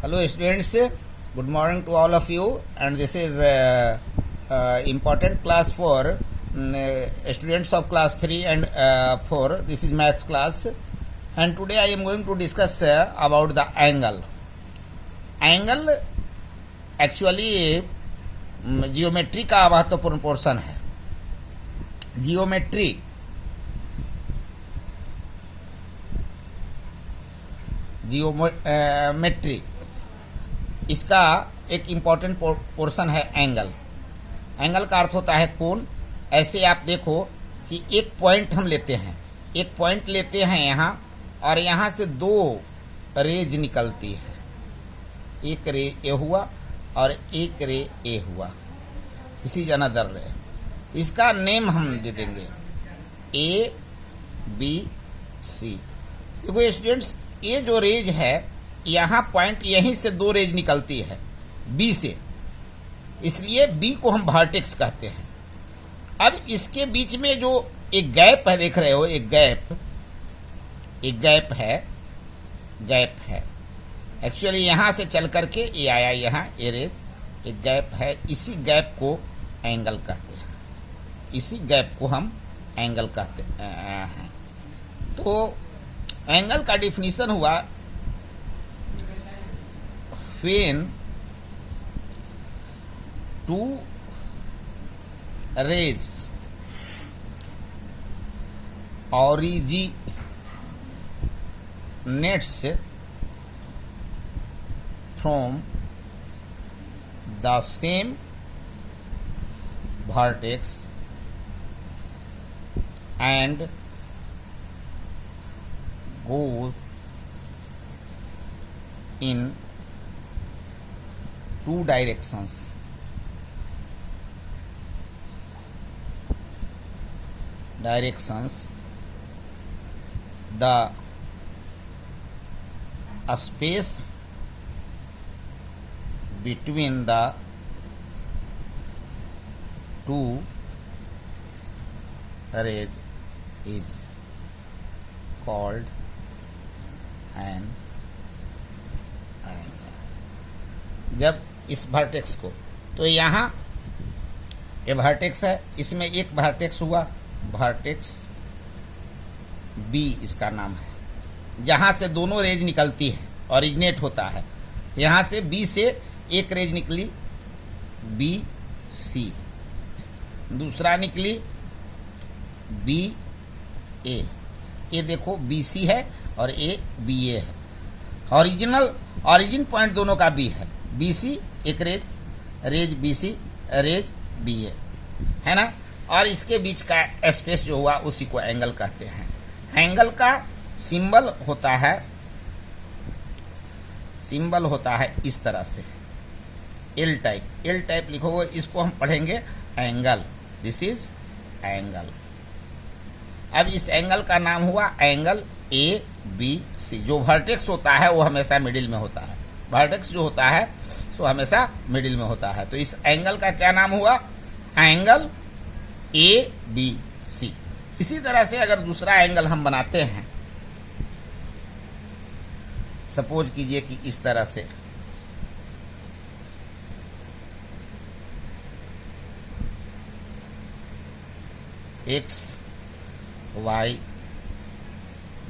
Hello students, good morning to all of you, and this is important class for students of class 3 and 4. This is maths class, and today I am going to discuss about the angle. Angle actually geometry का महत्वपूर्ण portion है. Geometry इसका एक important portion है angle. Angle का अर्थ होता है कोण. ऐसे आप देखो कि एक पॉइंट हम लेते हैं, एक पॉइंट लेते हैं यहाँ, और यहाँ से दो रेज निकलती है. एक रे ए हुआ और एक रे ए हुआ. इसी अनदर रे. इसका नेम हम दे देंगे ए बी सी. देखो स्टूडेंट्स, ये जो रेज है, यहाँ पॉइंट यहीं से दो रेज निकलती है बी से, इसलिए बी को हम वर्टेक्स कहते हैं. अब इसके बीच में जो एक गैप है, देख रहे हो, एक गैप है. एक्चुअली यहां से चल करके ये आया, यहाँ ये रेज, एक गैप है. इसी गैप को एंगल कहते हैं. इसी गैप को हम एंगल कहते हैं. तो एंगल का डिफिनीशन हुआ, when two rays originates from the same vertex and go in two directions. The space between the two rays is called an angle. जब इस वर्टेक्स को, तो यहाँ ये वर्टेक्स है, इसमें एक वर्टेक्स हुआ, वर्टेक्स बी इसका नाम है, जहाँ से दोनों रेज निकलती है, ओरिजिनेट होता है. यहाँ से बी से एक रेज निकली बी सी, दूसरा निकली बी ए. ये देखो बी सी है और ए बी ए है. ओरिजिन पॉइंट दोनों का बी है. बी सी एक rays B C, rays B A है ना. और इसके बीच का स्पेस जो हुआ उसी को एंगल कहते हैं. एंगल का सिंबल होता है इस तरह से, एल टाइप लिखोगे, इसको हम पढ़ेंगे एंगल. This is angle. अब इस एंगल का नाम हुआ एंगल ए बी सी. जो वर्टेक्स होता है वो हमेशा मिडिल में होता है. वर्टेक्स जो होता है सो हमेशा मिडिल में होता है. तो इस एंगल का क्या नाम हुआ? Angle A B C. इसी तरह से अगर दूसरा एंगल हम बनाते हैं, सपोज कीजिए कि इस तरह से, एक्स वाई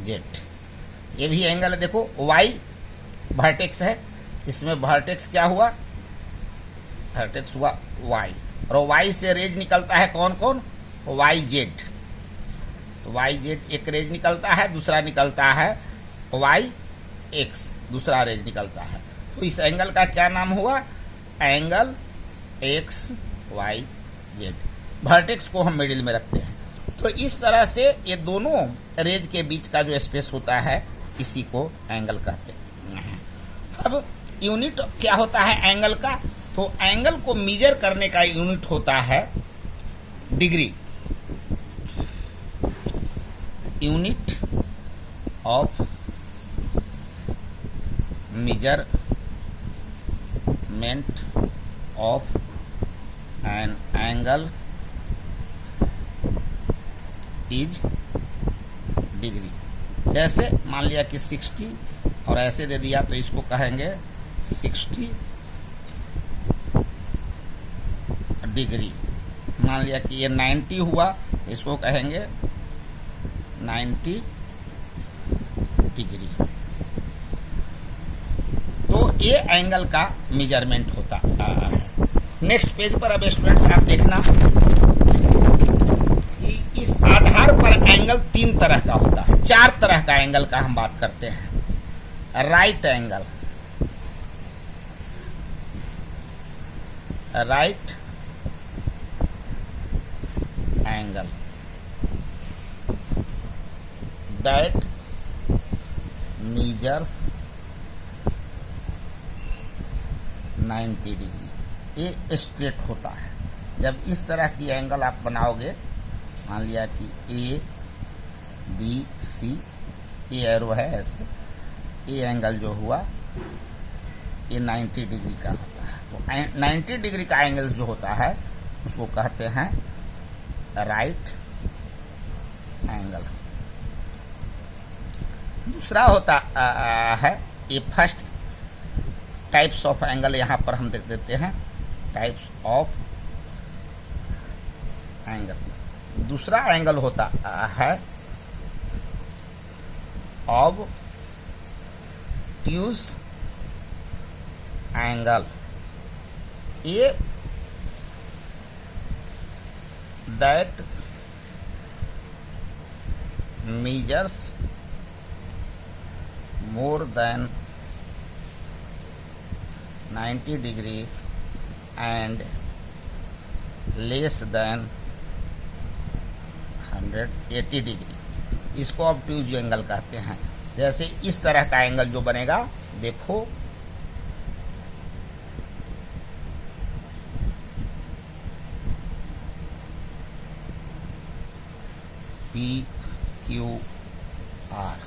जेड, ये भी एंगल है. देखो वाई वर्टेक्स है, इसमें वर्टेक्स क्या हुआ? वर्टेक्स हुआ वाई, और वाई से रेज निकलता है कौन? Y Z. वाई जेड एक रेज निकलता है, दूसरा निकलता है वाई एक्स, दूसरा रेज निकलता है. तो इस एंगल का क्या नाम हुआ? Angle X Y Z. Vertex को हम मिडिल में रखते हैं. तो इस तरह से ये दोनों रेज के बीच का जो स्पेस होता है, इसी को एंगल कहते हैं. अब यूनिट क्या होता है एंगल का? तो एंगल को मेजर करने का यूनिट होता है degree. Unit of measurement of an angle is degree. जैसे मान लिया कि 60 और ऐसे दे दिया तो इसको कहेंगे 60 डिग्री। मान लिया कि ये 90 हुआ, इसको कहेंगे 90 डिग्री। तो ये एंगल का मेजरमेंट होता है। नेक्स्ट पेज पर अब स्टूडेंट्स आप देखना कि इस आधार पर एंगल 3 तरह का होता है, 4 तरह का एंगल का हम बात करते हैं। Right angle, right angle that measures 90 degree. ये स्ट्रेट होता है। जब इस तरह की एंगल आप बनाओगे, मान लिया कि ए बी सी, ये एरो है ऐसे, ये एंगल जो हुआ ये 90 डिग्री का होता है। तो 90 डिग्री का एंगल जो होता है उसको कहते हैं राइट एंगल। दूसरा होता है, ये फर्स्ट टाइप्स ऑफ एंगल यहां पर हम देख देते हैं, टाइप्स ऑफ एंगल। दूसरा एंगल होता है ऑब्ट्यूज एंगल। ये that measures more than 90 degree and less than 180 degree. इसको ऑब्ट्यूज एंगल कहते हैं। जैसे इस तरह का एंगल जो बनेगा, देखो पी क्यू आर,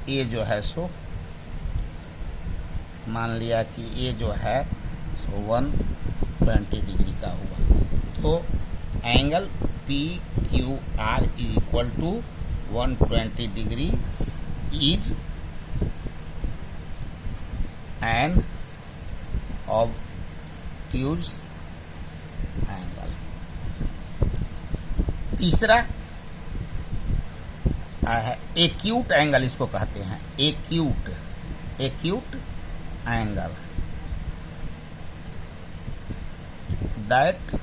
ये जो है सो मान लिया कि ये जो है सो 120 डिग्री का हुआ। तो angle P Q R equal to 120 degree is an obtuse angle. तीसरा है एक्यूट एंगल, इसको कहते हैं acute angle that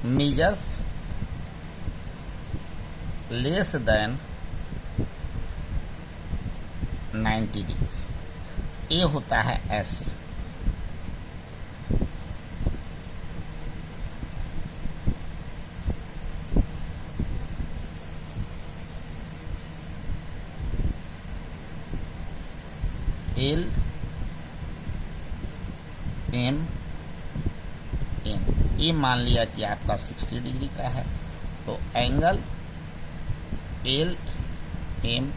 measures less than 90 degree. ये होता है ऐसे। एल एम एन, ये मान लिया कि आपका 60 डिग्री का है, तो एंगल एल एम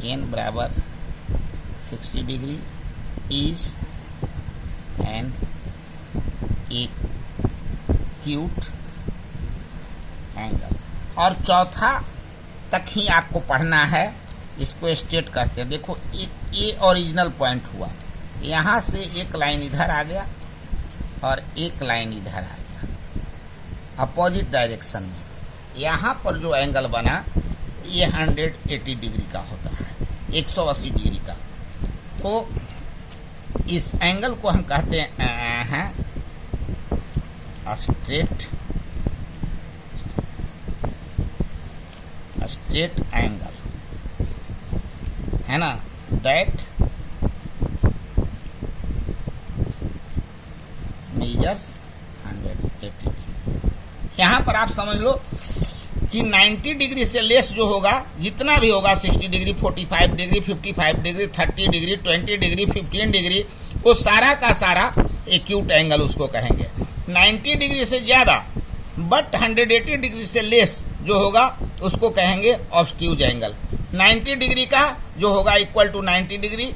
एन बराबर 60 degree is an acute angle. और चौथा तक ही आपको पढ़ना है, इसको स्ट्रेट कहते हैं। देखो ये ओरिजिनल पॉइंट हुआ, यहां से एक लाइन इधर आ गया और एक लाइन इधर आ गया अपोजिट डायरेक्शन में। यहां पर जो एंगल बना ये 180 डिग्री का होता है, 180 डिग्री का। तो इस एंगल को हम कहते हैं स्ट्रेट एंगल, है ना, दैट मेजर्स 180 डिग्री। यहां पर आप समझ लो कि 90 डिग्री से लेस जो होगा, जितना भी होगा 60 degree, 45 degree, 55 degree, 30 degree, 20 degree, 15 degree, वो सारा का सारा एक्यूट एंगल उसको कहेंगे। 90 डिग्री से ज्यादा बट 180 डिग्री से लेस जो होगा उसको कहेंगे ऑब्ट्यूज एंगल। 90 डिग्री का जो होगा equal to 90 degree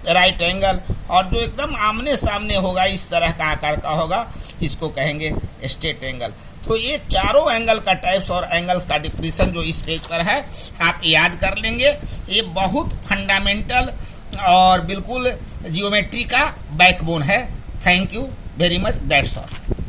right angle, और जो एकदम आमने सामने होगा इस तरह का आकार का होगा इसको कहेंगे स्ट्रेट एंगल। तो ये चारों एंगल का टाइप्स और एंगल्स का डिफिनेशन जो इस पेज पर है आप याद कर लेंगे। ये बहुत फंडामेंटल और बिल्कुल जियोमेट्री का बैकबोन है। Thank you very much, that's all.